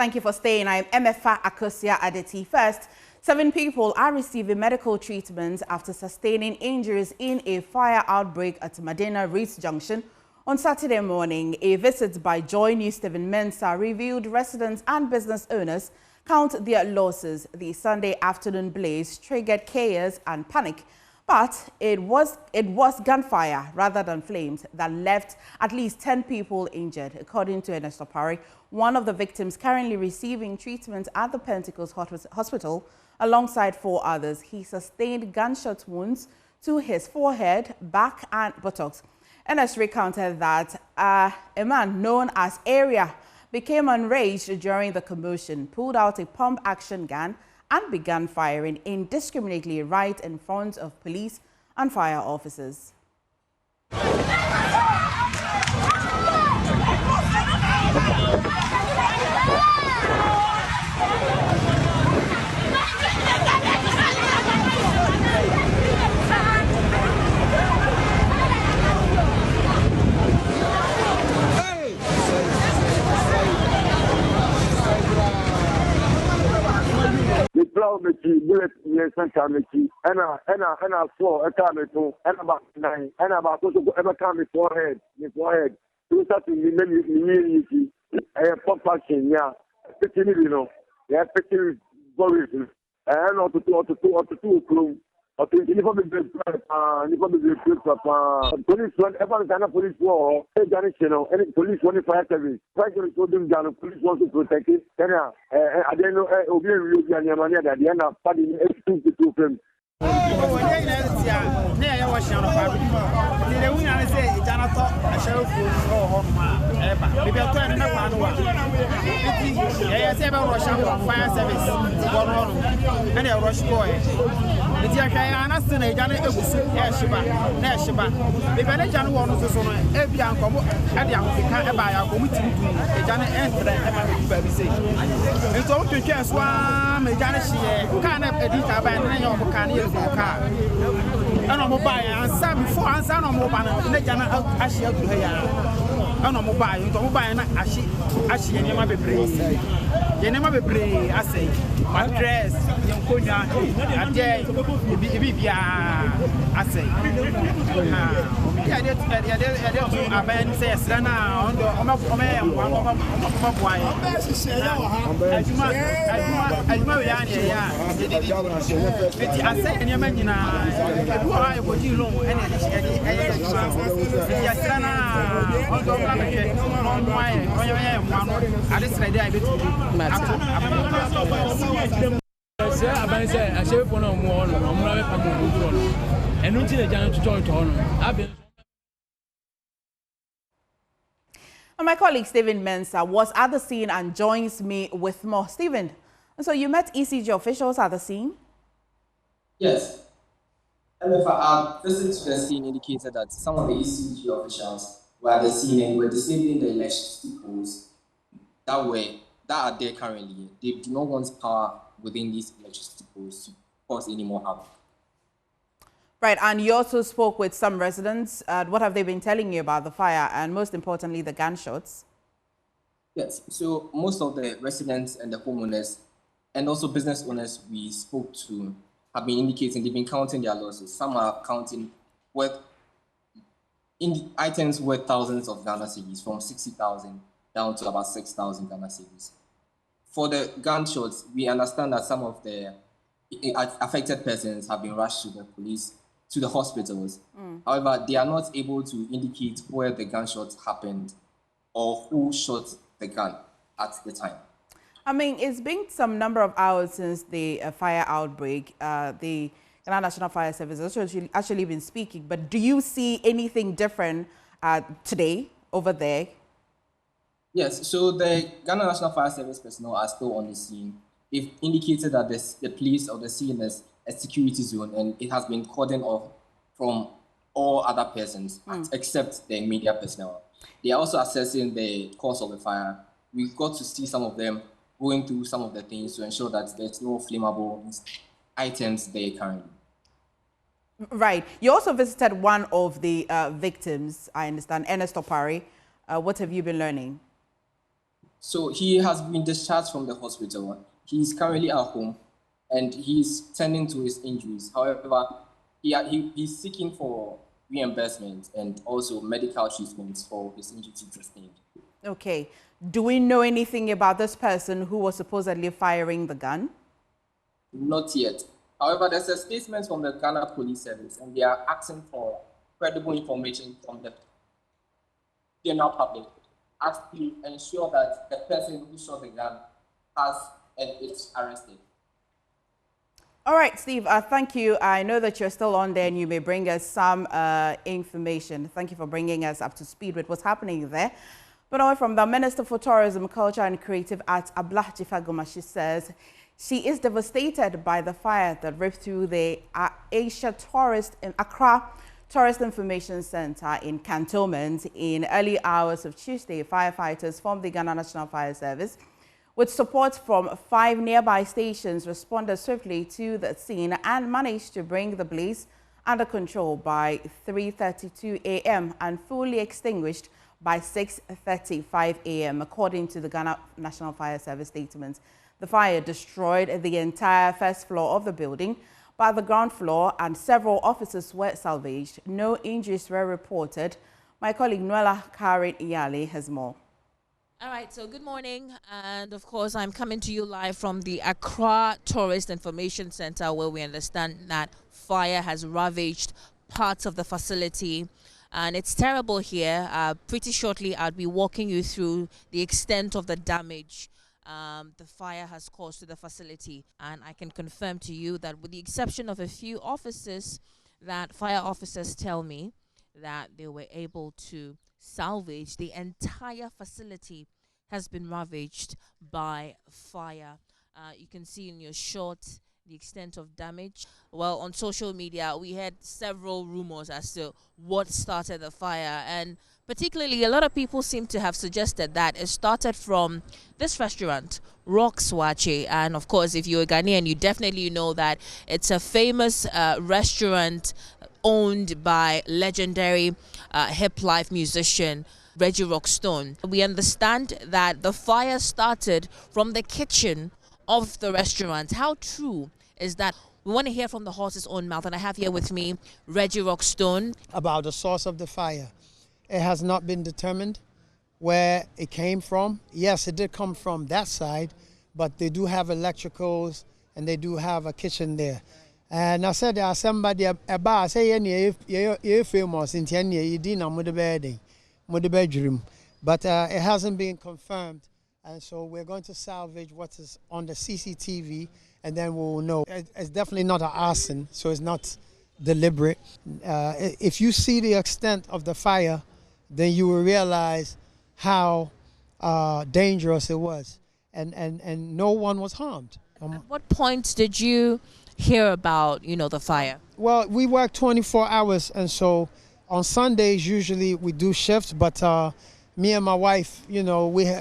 Thank you for staying. I'm Emefa Akosia Adeti. First, 7 people are receiving medical treatment after sustaining injuries in a fire outbreak at Madina Ritz Junction on Saturday morning. A visit by Joy News Stephen Mensah revealed residents and business owners count their losses. The Sunday afternoon blaze triggered chaos and panic, but it was gunfire rather than flames that left at least 10 people injured, according to Ernesto Parry, one of the victims currently receiving treatment at the Pentecost Hospital, alongside 4 others. He sustained gunshot wounds to his forehead, back, and buttocks. Ernest recounted that a man known as Area became enraged during the commotion, pulled out a pump-action gun, and began firing indiscriminately right in front of police and fire officers. Bullet yes and and 4 a car and about 9 and about also ever come forehead. You start to remember a pump action, yeah. You know, they are picking worries and or to room. Or to uniform police one, everyone police war, any police one fire service. Try to show them down, police want to protect it. Then I don't know, obviously, that the end of party 2 films. and I'm mobile and some before answer on mobile and actually to her. I'm mobile, actually, and you might be praised. You never be brave, I say. My dress, young Konya, a day, I say. I did says, Lana, on the I say, and you imagine, I would you long and I just said, I did. My colleague Stephen Mensah was at the scene and joins me with more. Stephen, so you met ECG officials at the scene? Yes. And if our visit to the scene indicated that some of the ECG officials were at the scene and were disabling the electricity poles that are there currently. They do not want power within these electricity poles to cause any more havoc. Right, and you also spoke with some residents. What have they been telling you about the fire and most importantly, the gunshots? Yes, so most of the residents and the homeowners and also business owners we spoke to have been indicating they've been counting their losses. Some are counting items worth thousands of Ghana cedis, from 60,000 down to about 6,000 Ghana cedis. For the gunshots, we understand that some of the affected persons have been rushed to the police, to the hospitals. However, they are not able to indicate where the gunshots happened or who shot the gun at the time. I mean, it's been some number of hours since the fire outbreak. The Ghana National Fire Service has actually been speaking, but do you see anything different today over there? Yes, so the Ghana National Fire Service personnel are still on the scene. They've indicated that the police of the scene is a security zone and it has been cordoned off from all other persons except the media personnel. They are also assessing the cause of the fire. We got to see some of them going through some of the things to ensure that there's no flammable items there currently. Right. You also visited one of the victims, I understand, Ernesto Parry. What have you been learning? So he has been discharged from the hospital. He is currently at home, and he is tending to his injuries. However, he's seeking for reimbursement and also medical treatment for his injuries sustained. Okay. Do we know anything about this person who was supposedly firing the gun? Not yet. However, there's a statement from the Ghana Police Service, and they are asking for credible information from the general public as to ensure that the person who shot the gun has and is arrested. All right, Steve, thank you. I know that you're still on there and you may bring us some information. Thank you for bringing us up to speed with what's happening there. But away from the Minister for Tourism, Culture and Creative Arts, Ablah Jifagoma, she says she is devastated by the fire that ripped through the Accra Tourist Information Center in Cantonment in early hours of Tuesday. Firefighters from the Ghana National Fire Service, with support from 5 nearby stations, responded swiftly to the scene and managed to bring the blaze under control by 3:32 a.m. and fully extinguished by 6:35 a.m. according to the Ghana National Fire Service statement. The fire destroyed the entire first floor of the building, but the ground floor and several offices were salvaged. No injuries were reported. My colleague Noella Karen Iyale has more. All right, so good morning, and of course I'm coming to you live from the Accra Tourist Information Center, where we understand that fire has ravaged parts of the facility, and it's terrible here. Pretty shortly I'll be walking you through the extent of the damage the fire has caused to the facility, and I can confirm to you that with the exception of a few officers, that fire officers tell me that they were able to salvage the entire facility has been ravaged by fire. You can see in your shot the extent of damage. Well, on social media we had several rumors as to what started the fire, and particularly a lot of people seem to have suggested that it started from this restaurant, Rock's Wache. And of course, if you're a Ghanaian, you definitely know that it's a famous restaurant owned by legendary hip life musician Reggie Rockstone. We understand that the fire started from the kitchen of the restaurant. How true is that? We want to hear from the horse's own mouth, and I have here with me Reggie Rockstone. About the source of the fire, it has not been determined where it came from. Yes, it did come from that side, but they do have electricals and they do have a kitchen there. And I said there somebody about say you famous in the bedroom, but it hasn't been confirmed, and so we're going to salvage what is on the CCTV, and then we'll know. It's definitely not an arson, so it's not deliberate. If you see the extent of the fire, then you will realize how dangerous it was, and no one was harmed. At what point did you hear about, the fire? Well, we work 24 hours, and so on Sundays usually we do shifts, but me and my wife,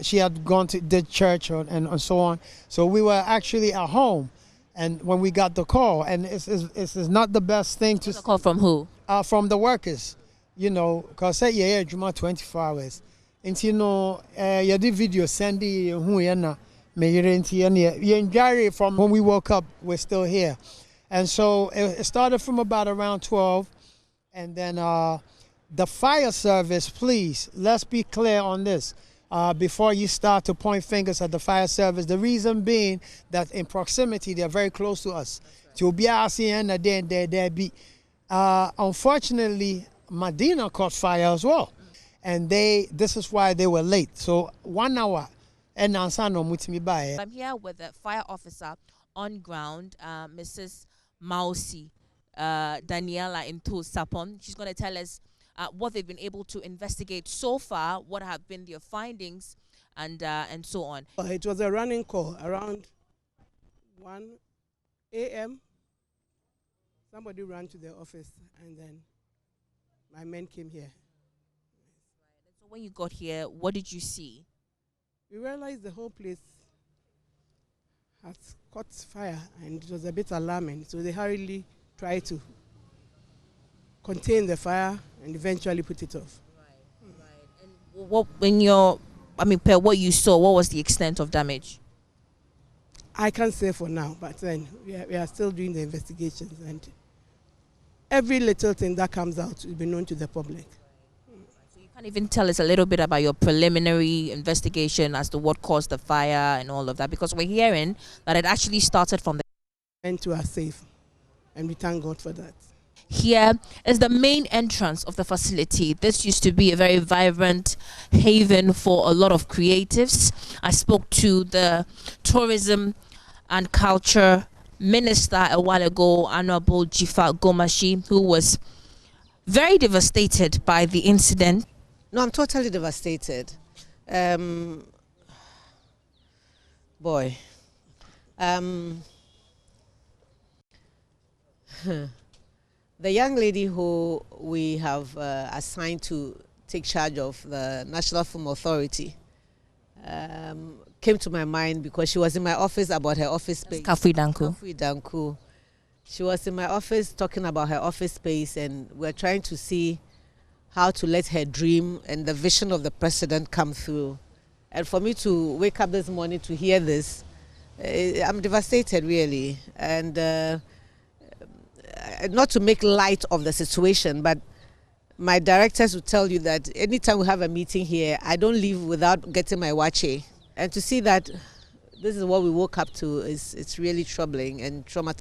she had gone to the church and so on, so we were actually at home, and when we got the call, and it's not the best thing to. The call from who? From the workers, because say yeah, 24 hours. And you did video sending from when we woke up, we're still here. And so it started from about around 12, and then the fire service, please, let's be clear on this before you start to point fingers at the fire service. The reason being that in proximity, they're very close to us. Unfortunately, Madina caught fire as well, and this is why they were late. So 1 hour. I'm here with the fire officer on ground, Mrs. Mausi Daniela Into Sapon. She's going to tell us what they've been able to investigate so far, what have been their findings, and so on. It was a running call around 1 a.m. Somebody ran to the office, and then my men came here. So when you got here, what did you see? We realized the whole place had caught fire, and it was a bit alarming. So they hurriedly tried to contain the fire and eventually put it off. Right. And what, in your I mean, per what you saw, what was the extent of damage? I can't say for now, but then we are still doing the investigations, and every little thing that comes out will be known to the public. So you can't even tell us a little bit about your preliminary investigation as to what caused the fire and all of that, because we're hearing that it actually started from the And to are safe, and we thank God for that. Here is the main entrance of the facility. This used to be a very vibrant haven for a lot of creatives. I spoke to the tourism and culture minister a while ago, Honorable Jifa Gomashi, who was very devastated by the incident. No, I'm totally devastated. Boy. The young lady who we have assigned to take charge of the National Film Authority came to my mind because she was in my office about her office space. Kafui Danku. Kafui Danku. She was in my office talking about her office space, and we're trying to see how to let her dream and the vision of the president come through. And for me to wake up this morning to hear this, I'm devastated, really. And not to make light of the situation, but my directors will tell you that anytime we have a meeting here, I don't leave without getting my wache. And to see that this is what we woke up to, it's really troubling and traumatizing.